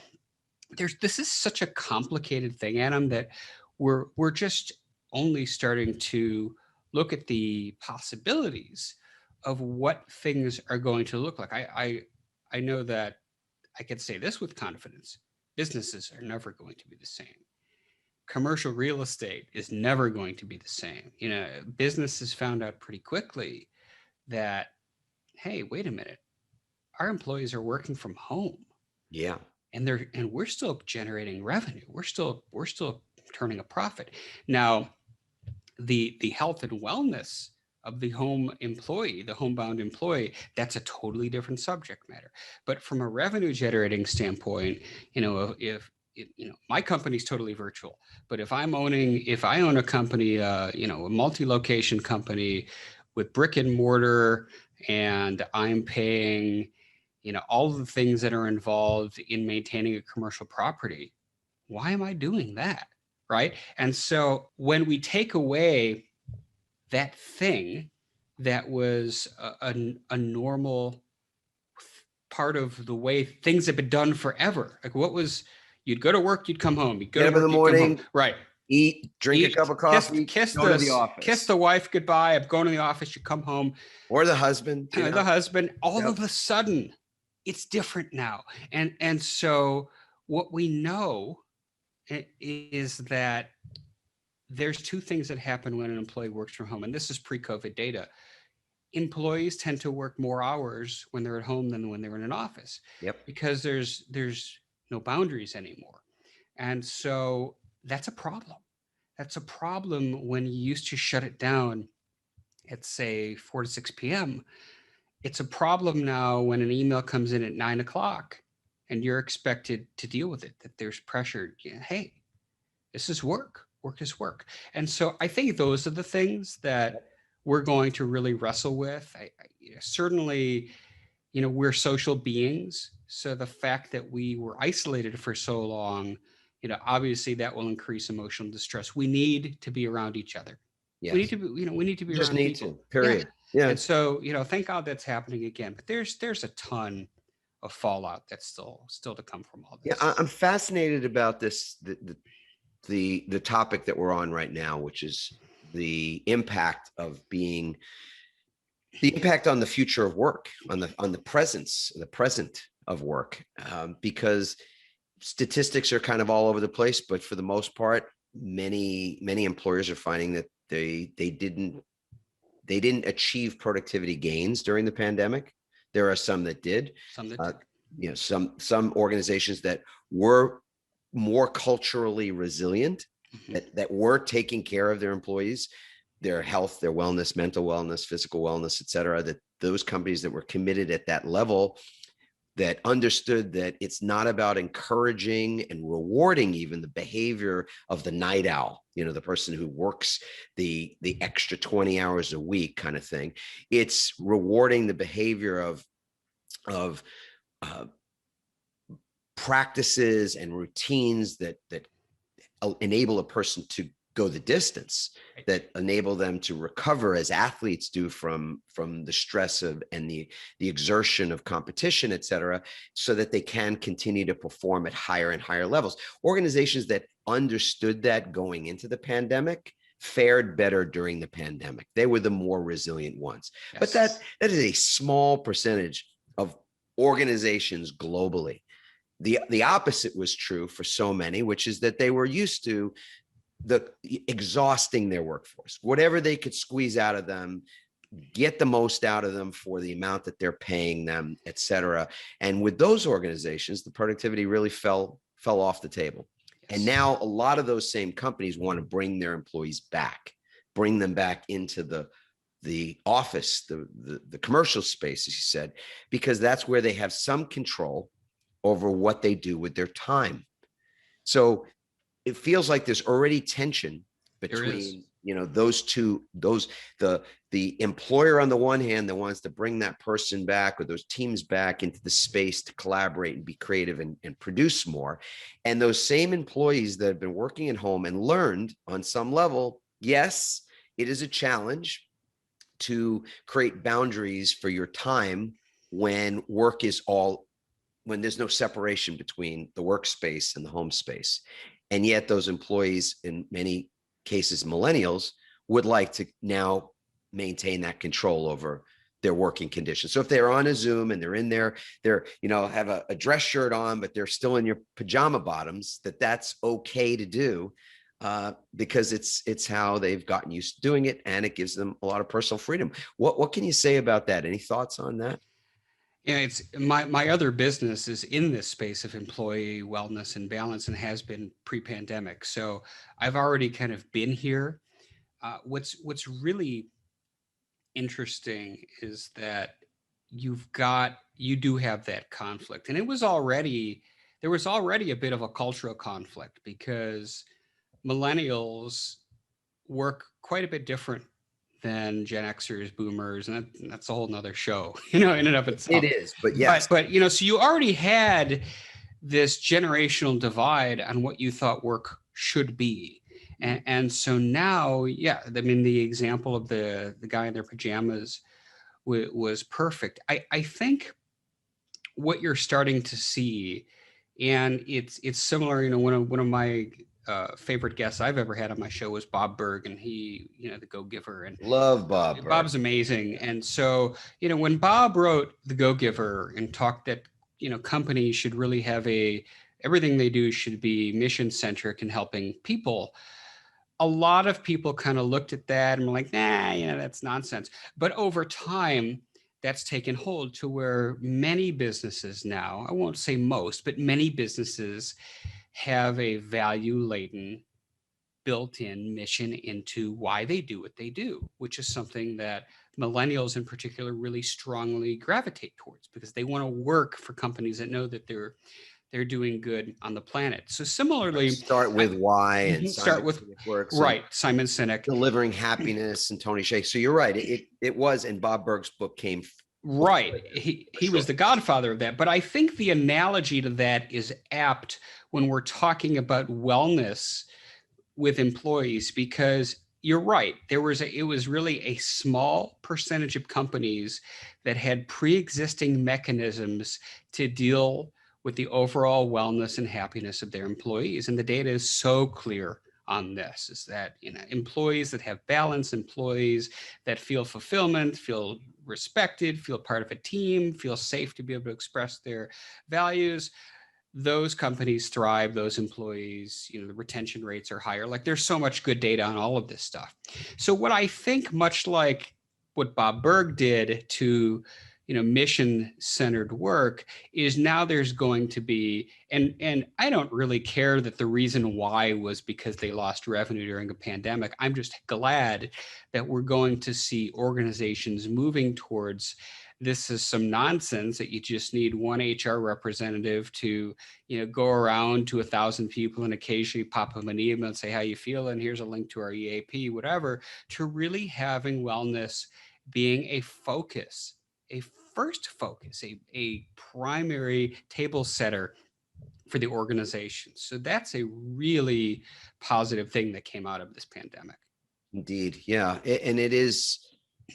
this is such a complicated thing, Adam, that we're just only starting to look at the possibilities of what things are going to look like. I know that I can say this with confidence: businesses are never going to be the same. Commercial real estate is never going to be the same. Businesses found out pretty quickly that, hey, wait a minute, our employees are working from home. Yeah. And we're still generating revenue. We're still turning a profit. Now, the health and wellness of the homebound employee, that's a totally different subject matter. But from a revenue generating standpoint, if my company's totally virtual, but if I own a company, a multi-location company with brick and mortar, and I'm paying, all of the things that are involved in maintaining a commercial property, why am I doing that? Right. And so when we take away that thing that was a normal part of the way things have been done forever, like you'd go to work, you'd come home, you'd go Get to up in work, the morning, right. Drink a cup of coffee, kiss go to the office. Kiss the wife goodbye. I'm going to the office. You come home. Or the husband. The husband. All Yep. of a sudden, it's different now. And so what we know is that there's two things that happen when an employee works from home. And this is pre-COVID data. Employees tend to work more hours when they're at home than when they're in an office. Yep. Because there's no boundaries anymore. And so that's a problem. That's a problem when you used to shut it down at, say, 4 to 6 p.m. It's a problem now when an email comes in at 9 o'clock and you're expected to deal with it, that there's pressure. Hey, this is work. Work is work. And so I think those are the things that we're going to really wrestle with. Certainly, we're social beings. So the fact that we were isolated for so long, obviously that will increase emotional distress. We need to be around each other. Yes. We need to be just around need people. To, period. Yeah. And so, thank God that's happening again. But there's a ton of fallout that's still to come from all this. Yeah, I'm fascinated about this, the topic that we're on right now, which is the impact on the future of work, on the present of work, because statistics are kind of all over the place, but for the most part, many employers are finding that they didn't achieve productivity gains during the pandemic. There are some that did. Some organizations that were more culturally resilient, that were taking care of their employees, their health, their wellness, mental wellness, physical wellness, et cetera, that those companies that were committed at that level, that understood that it's not about encouraging and rewarding even the behavior of the night owl, the person who works the extra 20 hours a week kind of thing. It's rewarding the behavior of practices and routines that enable a person to go the distance, that enable them to recover as athletes do from the stress of and the exertion of competition, et cetera, so that they can continue to perform at higher and higher levels. Organizations that understood that going into the pandemic fared better during the pandemic. They were the more resilient ones. Yes. But that is a small percentage of organizations globally. The opposite was true for so many, which is that they were used to exhausting their workforce, whatever they could squeeze out of them, get the most out of them for the amount that they're paying them, et cetera. And with those organizations, the productivity really fell off the table. Yes. And now a lot of those same companies want to bring their employees back, bring them back into the office, the commercial space, as you said, because that's where they have some control over what they do with their time. So it feels like there's already tension between, those two, the employer on the one hand that wants to bring that person back or those teams back into the space to collaborate and be creative and produce more. And those same employees that have been working at home and learned on some level, yes, it is a challenge to create boundaries for your time when when there's no separation between the workspace and the home space. And yet those employees, in many cases, millennials, would like to now maintain that control over their working conditions. So if they're on a Zoom and they're in there, they're, have a dress shirt on, but they're still in your pajama bottoms, that's okay to do because it's how they've gotten used to doing it. And it gives them a lot of personal freedom. What can you say about that? Any thoughts on that? Yeah, it's my other business is in this space of employee wellness and balance and has been pre-pandemic. So I've already kind of been here. What's really interesting is that you do have that conflict. And there was already a bit of a cultural conflict because millennials work quite a bit different than Gen Xers, boomers, and that's a whole nother show, in and of itself. It is, but yes. But so you already had this generational divide on what you thought work should be. And so now, the example of the guy in their pajamas was perfect. I think what you're starting to see, and it's similar, one of my favorite guests I've ever had on my show was Bob Berg, and he, the Go-Giver, and love Bob. Bob's amazing. And so, when Bob wrote The Go-Giver and talked that, companies should really have everything they do should be mission centric and helping people. A lot of people kind of looked at that and were like, nah, that's nonsense. But over time, that's taken hold to where many businesses now, I won't say most, but many businesses have a value-laden built-in mission into why they do what they do, which is something that millennials in particular really strongly gravitate towards because they want to work for companies that know that they're doing good on the planet. So similarly, start with why and start with works, right. Simon Sinek, Delivering Happiness, and Tony Hsieh. So you're right. It was, and Bob Berg's book came right. He was the godfather of that. But I think the analogy to that is apt when we're talking about wellness with employees, because you're right. It was really a small percentage of companies that had pre-existing mechanisms to deal with the overall wellness and happiness of their employees. And the data is so clear on this, is that, employees that have balance, employees that feel fulfillment, feel respected, feel part of a team, feel safe to be able to express their values, those companies thrive, those employees, the retention rates are higher. Like, there's so much good data on all of this stuff. So what I think, much like what Bob Berg did to mission-centered work, is now there's going to be, and I don't really care that the reason why was because they lost revenue during a pandemic. I'm just glad that we're going to see organizations moving towards, this is some nonsense that you just need one HR representative to, go around to 1,000 people and occasionally pop them an email and say, how you feel? And here's a link to our EAP, whatever, to really having wellness being a focus, a first focus, a primary table setter for the organization. So that's a really positive thing that came out of this pandemic. Indeed. Yeah. And it is,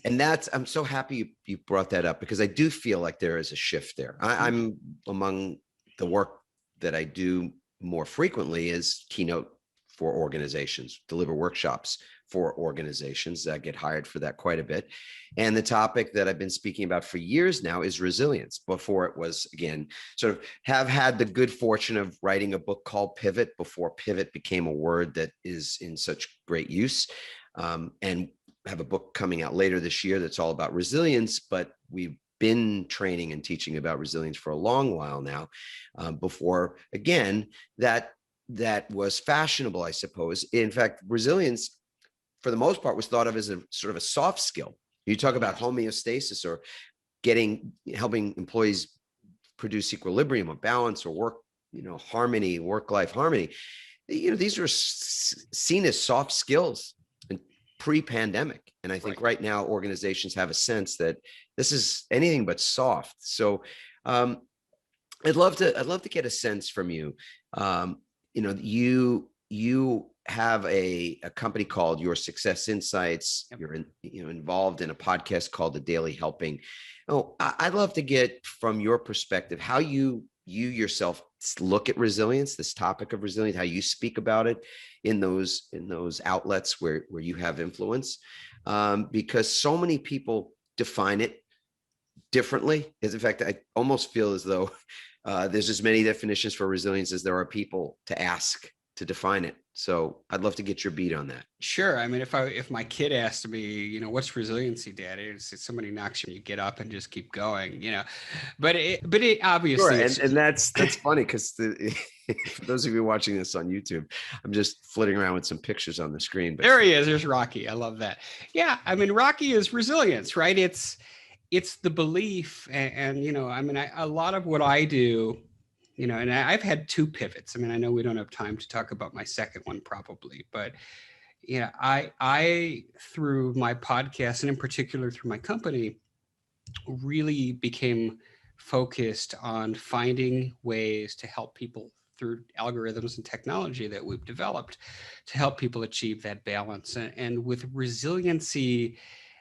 and that's, I'm so happy you brought that up, because I do feel like there is a shift there. I'm among the work that I do more frequently is keynote for organizations, deliver workshops for organizations. That get hired for that quite a bit. And the topic that I've been speaking about for years now is resilience. Before it was, again, sort of have had the good fortune of writing a book called Pivot before pivot became a word that is in such great use. And have a book coming out later this year that's all about resilience, but we've been training and teaching about resilience for a long while now. Before, again, that was fashionable, I suppose. In fact, resilience, for the most part, was thought of as a sort of a soft skill. You talk about homeostasis or helping employees produce equilibrium or balance or work, harmony, work-life harmony. These are seen as soft skills pre-pandemic. And I think right now organizations have a sense that this is anything but soft. So I'd love to get a sense from you. You have a company called Your Success Insights. Yep. You're involved in a podcast called The Daily Helping. I'd love to get from your perspective how you yourself look at resilience, this topic of resilience, how you speak about it in those outlets where you have influence, because so many people define it differently. In fact, I almost feel as though there's as many definitions for resilience as there are people to ask to define it. So I'd love to get your beat on that. Sure. I mean, if my kid asked me, what's resiliency, Dad? It's somebody knocks you, you get up and just keep going, but it obviously. Sure. And that's funny because for those of you watching this on YouTube, I'm just flitting around with some pictures on the screen. But there he is. There's Rocky. I love that. Yeah. I mean, Rocky is resilience, right? It's the belief and a lot of what I do, and I've had two pivots. I mean, I know we don't have time to talk about my second one probably, but I through my podcast and in particular through my company, really became focused on finding ways to help people through algorithms and technology that we've developed to help people achieve that balance. And with resiliency,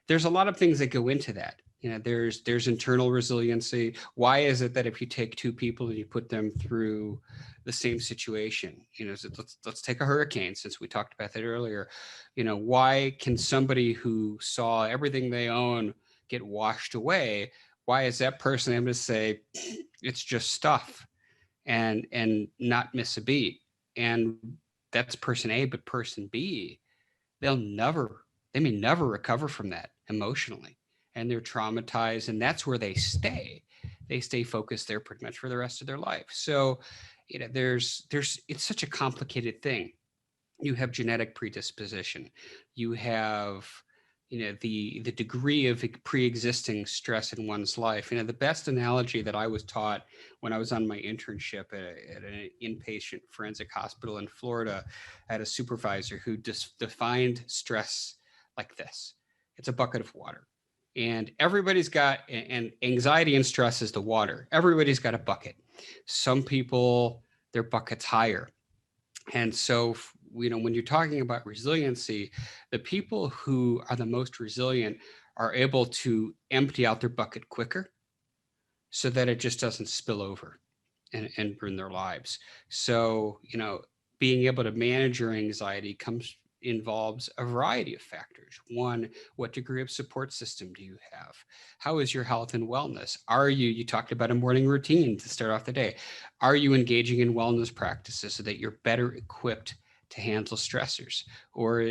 there's a lot of things that go into that. There's internal resiliency. Why is it that if you take two people and you put them through the same situation, so let's take a hurricane, since we talked about that earlier. Why can somebody who saw everything they own get washed away? Why is that person able to say it's just stuff and not miss a beat? And that's person A, but person B, they may never recover from that emotionally. And they're traumatized, and that's where they stay. They stay focused there pretty much for the rest of their life. So, there's it's such a complicated thing. You have genetic predisposition. You have, the degree of pre-existing stress in one's life. The best analogy that I was taught when I was on my internship at an inpatient forensic hospital in Florida, I had a supervisor who just defined stress like this: it's a bucket of water. And everybody's got, and anxiety and stress is the water. Everybody's got a bucket. Some people, their bucket's higher. And so, when you're talking about resiliency, the people who are the most resilient are able to empty out their bucket quicker so that it just doesn't spill over and ruin their lives. So, being able to manage your anxiety involves a variety of factors. One, what degree of support system do you have? How is your health and wellness? You talked about a morning routine to start off the day. Are you engaging in wellness practices so that you're better equipped to handle stressors? Or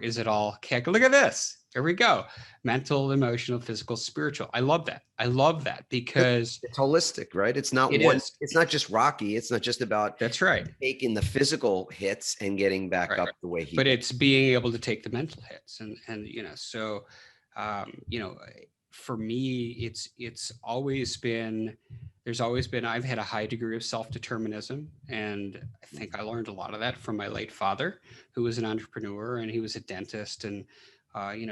is it all, heck, look at this. There we go. Mental, emotional, physical, spiritual. I love that. I love that because It's holistic, right? It's not it one, is. it's not just Rocky. It's not just about That's right. taking the physical hits and getting back Right. up the way he But did. it's being able to take the mental hits and so for me it's always been I've had a high degree of self-determinism, and I think I learned a lot of that from my late father, who was an entrepreneur, and he was a dentist, and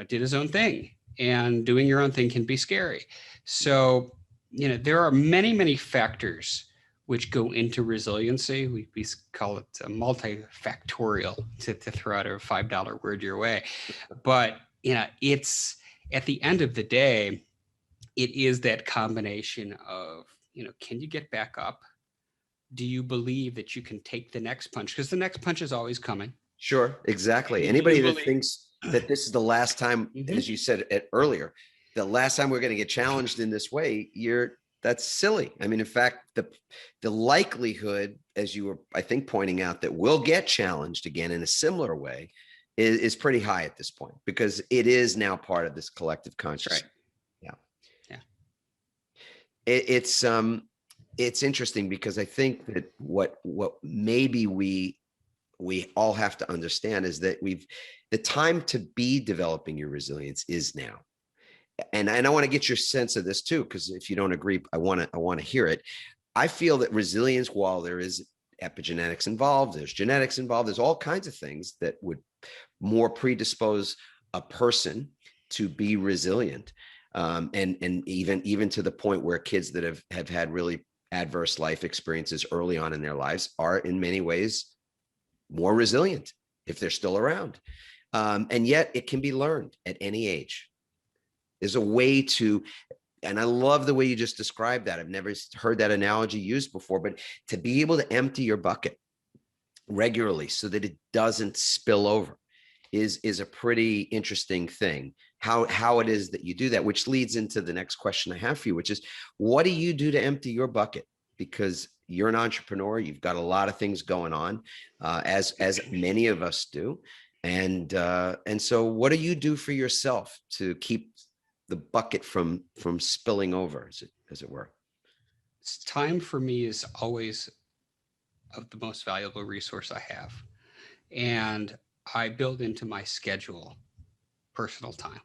did his own thing, and doing your own thing can be scary. So there are many factors which go into resiliency. We call it multifactorial to throw out a $5 word your way. But, it's at the end of the day, it is that combination of, can you get back up? Do you believe that you can take the next punch? Because the next punch is always coming. Sure, exactly. Do Anybody you that believe- thinks that this is the last time, Mhm. as you said earlier, the last time we're going to get challenged in this way, that's silly. I mean, in fact, the likelihood, as you were, I think, pointing out, that we'll get challenged again in a similar way is pretty high at this point, because it is now part of this collective consciousness. Right. Yeah. Yeah. It's interesting, because I think that what maybe we all have to understand is that the time to be developing your resilience is now. And I want to get your sense of this too, because if you don't agree, I want to hear it. I feel that resilience, while there is epigenetics involved, there's genetics involved, there's all kinds of things that would more predispose a person to be resilient. And even to the point where kids that have had really adverse life experiences early on in their lives are in many ways more resilient if they're still around. And yet it can be learned at any age. There's a way to, and I love the way you just described that. I've never heard that analogy used before, but to be able to empty your bucket regularly so that it doesn't spill over is a pretty interesting thing. How it is that you do that, which leads into the next question I have for you, which is, what do you do to empty your bucket? Because you're an entrepreneur, you've got a lot of things going on, as many of us do, and so what do you do for yourself to keep the bucket from spilling over, as it were? Time for me is always the most valuable resource I have, and I build into my schedule personal time,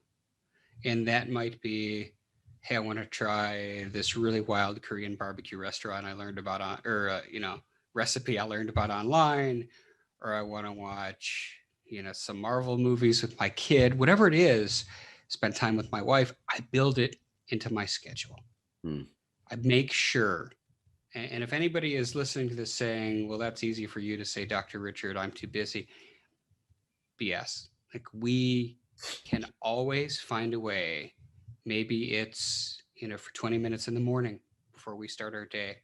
and that might be, hey, I want to try this really wild Korean barbecue restaurant I learned about recipe I learned about online, or I want to watch, some Marvel movies with my kid, whatever it is, spend time with my wife. I build it into my schedule. I make sure, and if anybody is listening to this saying, well, that's easy for you to say, Dr. Richard, I'm too busy. BS. Like, we can always find a way. Maybe it's, for 20 minutes in the morning before we start our day.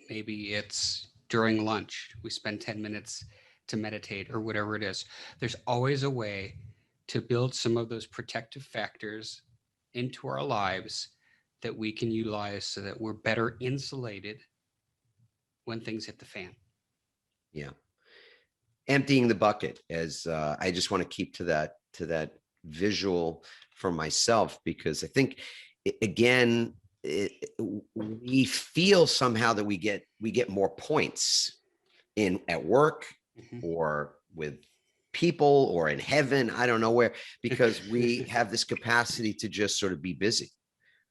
Maybe it's during lunch. We spend 10 minutes to meditate, or whatever it is. There's always a way to build some of those protective factors into our lives that we can utilize so that we're better insulated when things hit the fan. Yeah. Emptying the bucket, as I just want to keep to that visual for myself, because I think, again, we feel somehow that we get more points at work, or with people, or in heaven, I don't know where, because we have this capacity to just sort of be busy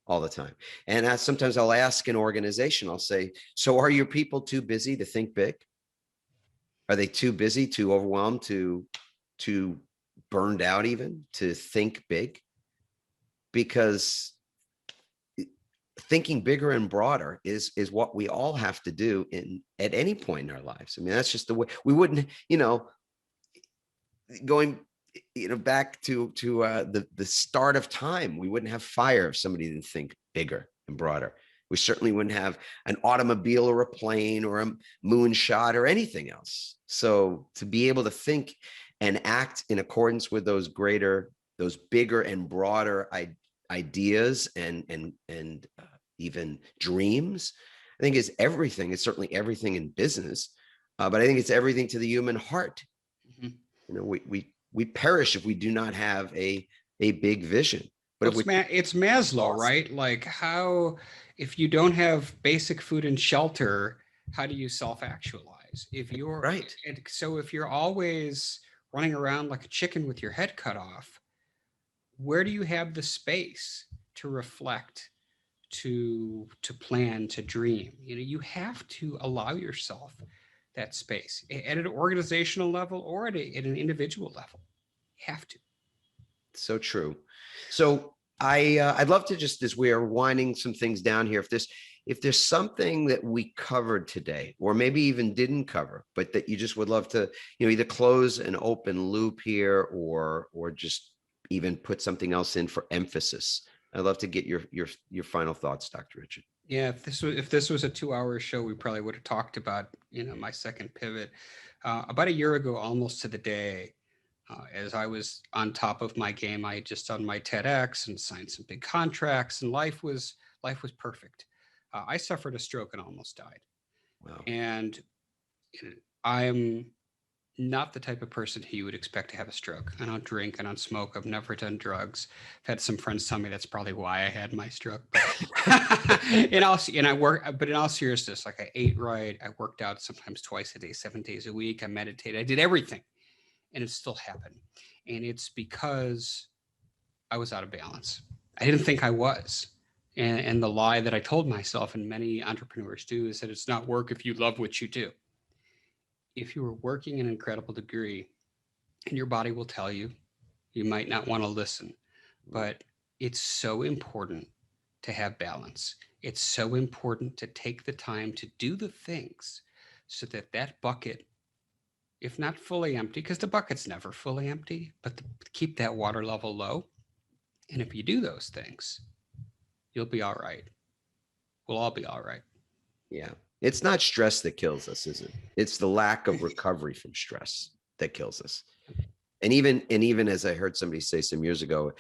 all the time. And sometimes I'll ask an organization, I'll say, so are your people too busy to think big? Are they too busy, too overwhelmed, too burned out even to think big? Because thinking bigger and broader is what we all have to do at any point in our lives. I mean, that's just the way. We wouldn't, going, back to the start of time, we wouldn't have fire if somebody didn't think bigger and broader. We certainly wouldn't have an automobile or a plane or a moonshot or anything else. So to be able to think and act in accordance with those bigger and broader ideas and even dreams, I think is everything. It's certainly everything in business, but I think it's everything to the human heart. We perish if we do not have a a big vision. But Well, it's Maslow, right? Like if you don't have basic food and shelter, how do you self-actualize? right. So if you're always running around like a chicken with your head cut off, where do you have the space to reflect, to plan, to dream? You have to allow yourself that space at an organizational level or at an individual level. You have to. So true. So I'd love to, just as we are winding some things down here, if there's something that we covered today, or maybe even didn't cover, but that you just would love to, either close an open loop here, or just even put something else in for emphasis. I'd love to get your final thoughts, Dr. Richard. Yeah, if this was a 2-hour show, we probably would have talked about my second pivot. About a year ago, almost to the day, as I was on top of my game, I had just done my TEDx and signed some big contracts, and life was perfect. I suffered a stroke and almost died. Wow. And I'm not the type of person who you would expect to have a stroke. I don't drink, I don't smoke, I've never done drugs. I've had some friends tell me that's probably why I had my stroke. in all seriousness, like I ate right, I worked out sometimes twice a day, 7 days a week, I meditated, I did everything, and it still happened. And it's because I was out of balance. I didn't think I was. And the lie that I told myself, and many entrepreneurs do, is that it's not work if you love what you do. If you are working an incredible degree, and your body will tell you, you might not want to listen, but it's so important to have balance. It's so important to take the time to do the things so that bucket, if not fully empty, because the bucket's never fully empty, but to keep that water level low. And if you do those things, you'll be all right. We'll all be all right. Yeah. It's not stress that kills us, is it? It's the lack of recovery from stress that kills us. And even as I heard somebody say some years ago,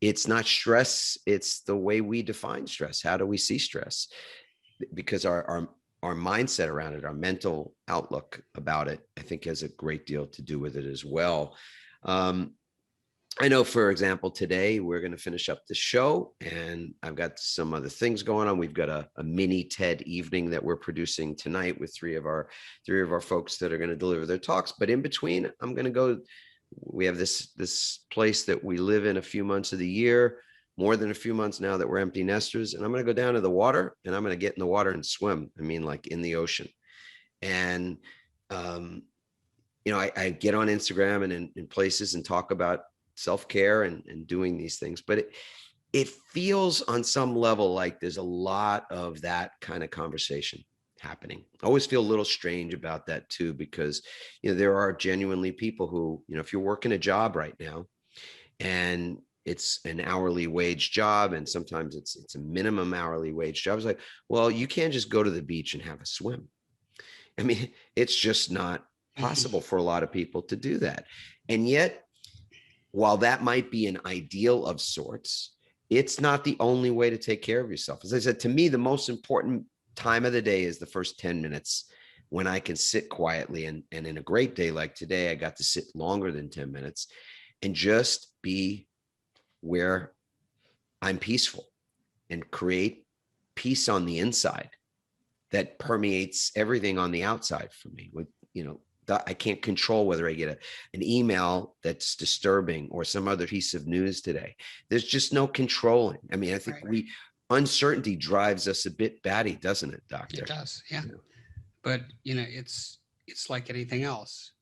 it's not stress, it's the way we define stress. How do we see stress? Because our mindset around it, our mental outlook about it, I think has a great deal to do with it as well. I know, for example, today we're going to finish up the show, and I've got some other things going on. We've got a mini TED evening that we're producing tonight with three of our folks that are going to deliver their talks. But in between, I'm going to go. We have this place that we live in a few months of the year, more than a few months now that we're empty nesters, and I'm going to go down to the water, and I'm going to get in the water and swim. I mean, like in the ocean. And I get on Instagram and in places and talk about self-care and doing these things, but it feels on some level like there's a lot of that kind of conversation happening. I always feel a little strange about that too, because there are genuinely people who, if you're working a job right now and it's an hourly wage job, and sometimes it's a minimum hourly wage job, it's like, well, you can't just go to the beach and have a swim. I mean, it's just not possible for a lot of people to do that. And yet, while that might be an ideal of sorts, it's not the only way to take care of yourself. As I said, to me, the most important time of the day is the first 10 minutes when I can sit quietly. And in a great day like today, I got to sit longer than 10 minutes and just be where I'm peaceful and create peace on the inside that permeates everything on the outside for me. With, I can't control whether I get an email that's disturbing or some other piece of news today. There's just no controlling. I mean, I think uncertainty drives us a bit batty, doesn't it, Doctor? It does, yeah. But it's like anything else.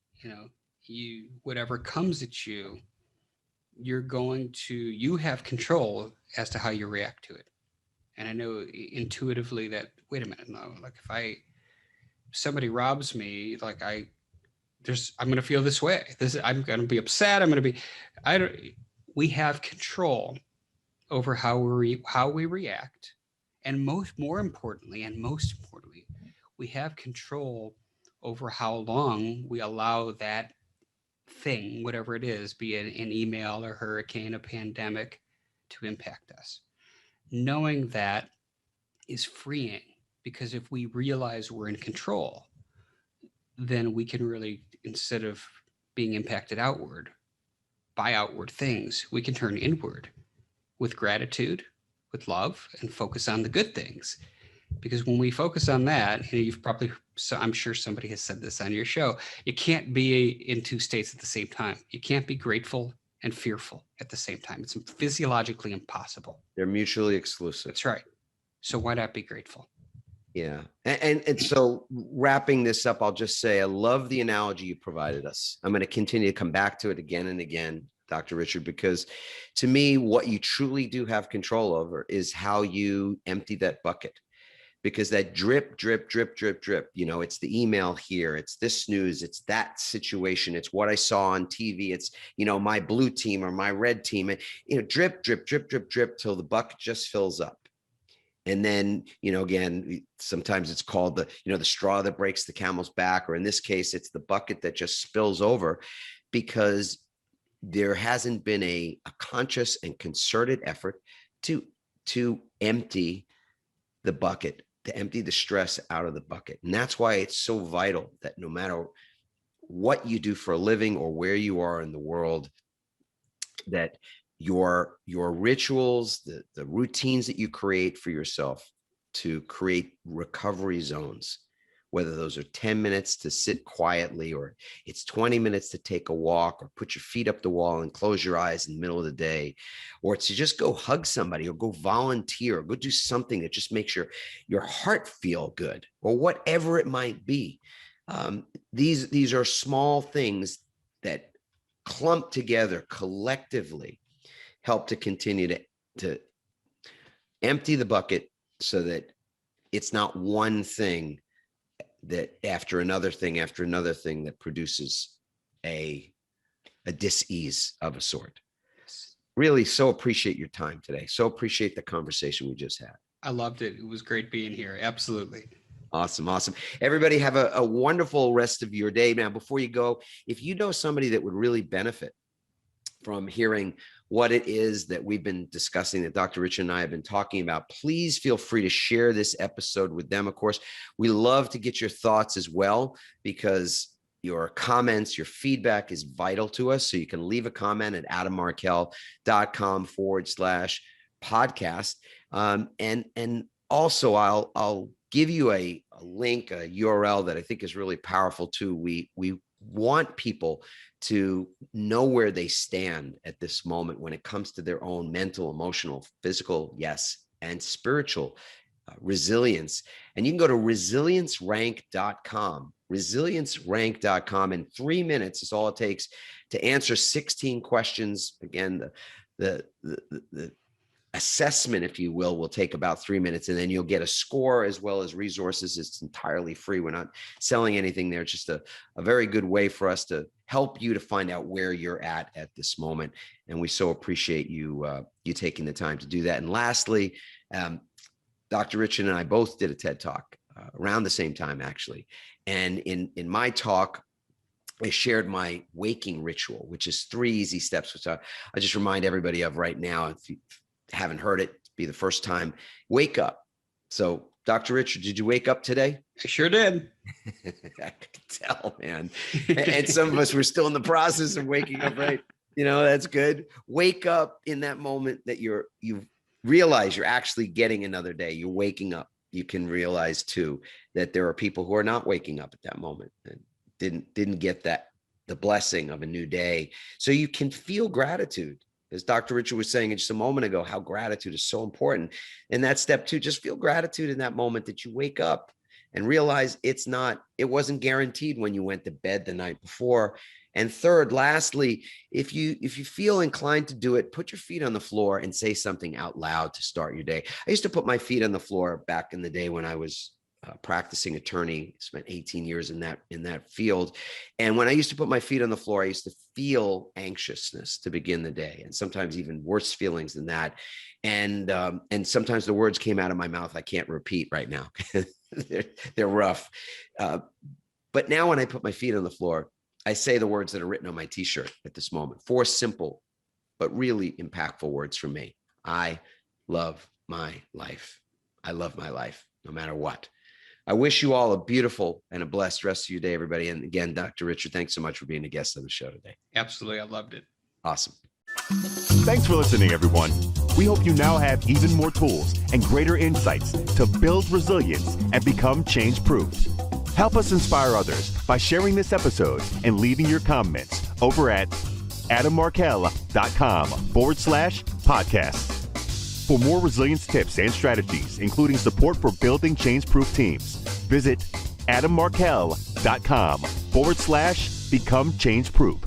Whatever comes at you, you have control as to how you react to it. And I know intuitively that, wait a minute, no, like if somebody robs me, like I'm going to feel this way. I'm going to be upset. We have control over how we react. And most importantly, we have control over how long we allow that thing, whatever it is, be it an email, a hurricane, a pandemic, to impact us. Knowing that is freeing, because if we realize we're in control, then we can really, instead of being impacted outward, by outward things. We can turn inward with gratitude, with love, and focus on the good things. Because when we focus on that, you've probably, so I'm sure somebody has said this on your show, you can't be in two states at the same time. You can't be grateful and fearful at the same time. It's physiologically impossible. They're mutually exclusive. That's right. So why not be grateful? Yeah. And so wrapping this up, I'll just say, I love the analogy you provided us. I'm going to continue to come back to it again and again, Dr. Richard, because to me, what you truly do have control over is how you empty that bucket. Because that drip, drip, drip, drip, drip, it's the email here, it's this news, it's that situation, it's what I saw on TV, it's, my blue team or my red team, and, drip, drip, drip, drip, drip, till the bucket just fills up. And then, again, sometimes it's called the straw that breaks the camel's back, or in this case, it's the bucket that just spills over, because there hasn't been a conscious and concerted effort to empty the bucket, to empty the stress out of the bucket. And that's why it's so vital that no matter what you do for a living or where you are in the world, that your rituals, the routines that you create for yourself to create recovery zones, whether those are 10 minutes to sit quietly, or it's 20 minutes to take a walk, or put your feet up the wall and close your eyes in the middle of the day, or to just go hug somebody, or go volunteer, or go do something that just makes your heart feel good, or whatever it might be. These are small things that clump together collectively help to continue to empty the bucket, so that it's not one thing that after another thing that produces a dis-ease of a sort. Really so appreciate your time today. So appreciate the conversation we just had. I loved it. It was great being here. Absolutely. Awesome. Everybody have a wonderful rest of your day. Now, before you go, if you know somebody that would really benefit from hearing what it is that we've been discussing, that Dr. Richard and I have been talking about, please feel free to share this episode with them. Of course, we love to get your thoughts as well, because your comments, your feedback is vital to us. So you can leave a comment at adammarkel.com/podcast. And also I'll give you a link, a URL that I think is really powerful too. We want people to know where they stand at this moment when it comes to their own mental, emotional, physical, yes, and spiritual resilience. And you can go to resiliencerank.com. Resiliencerank.com. In 3 minutes is all it takes to answer 16 questions. Again, the assessment, if you will take about 3 minutes, and then you'll get a score as well as resources. It's entirely free. We're not selling anything there. It's just a very good way for us to help you to find out where you're at this moment. And we so appreciate you taking the time to do that. And lastly, Dr. Richard and I both did a TED Talk around the same time, actually. And in my talk, I shared my waking ritual, which is 3 easy steps, which I just remind everybody of right now. If you haven't heard it, be the first time. Wake up. So, Dr. Richard, did you wake up today? I sure did. I could tell, man. And some of us were still in the process of waking up, right? That's good. Wake up in that moment that you realize you're actually getting another day. You're waking up. You can realize too that there are people who are not waking up at that moment and didn't get the blessing of a new day. So you can feel gratitude. As Dr. Richard was saying just a moment ago, how gratitude is so important. And that's step 2, just feel gratitude in that moment that you wake up and realize it wasn't guaranteed when you went to bed the night before. And third, lastly, if you feel inclined to do it, put your feet on the floor and say something out loud to start your day. I used to put my feet on the floor back in the day when I was practicing attorney, spent 18 years in that field. And when I used to put my feet on the floor, I used to feel anxiousness to begin the day, and sometimes even worse feelings than that. And sometimes the words came out of my mouth I can't repeat right now. They're rough. But now when I put my feet on the floor, I say the words that are written on my t-shirt at this moment. 4 simple, but really impactful words from me. I love my life. I love my life, no matter what. I wish you all a beautiful and a blessed rest of your day, everybody. And again, Dr. Richard, thanks so much for being a guest on the show today. Absolutely. I loved it. Awesome. Thanks for listening, everyone. We hope you now have even more tools and greater insights to build resilience and become change-proof. Help us inspire others by sharing this episode and leaving your comments over at adammarkel.com/podcast. For more resilience tips and strategies, including support for building change-proof teams, visit adammarkel.com/become change-proof.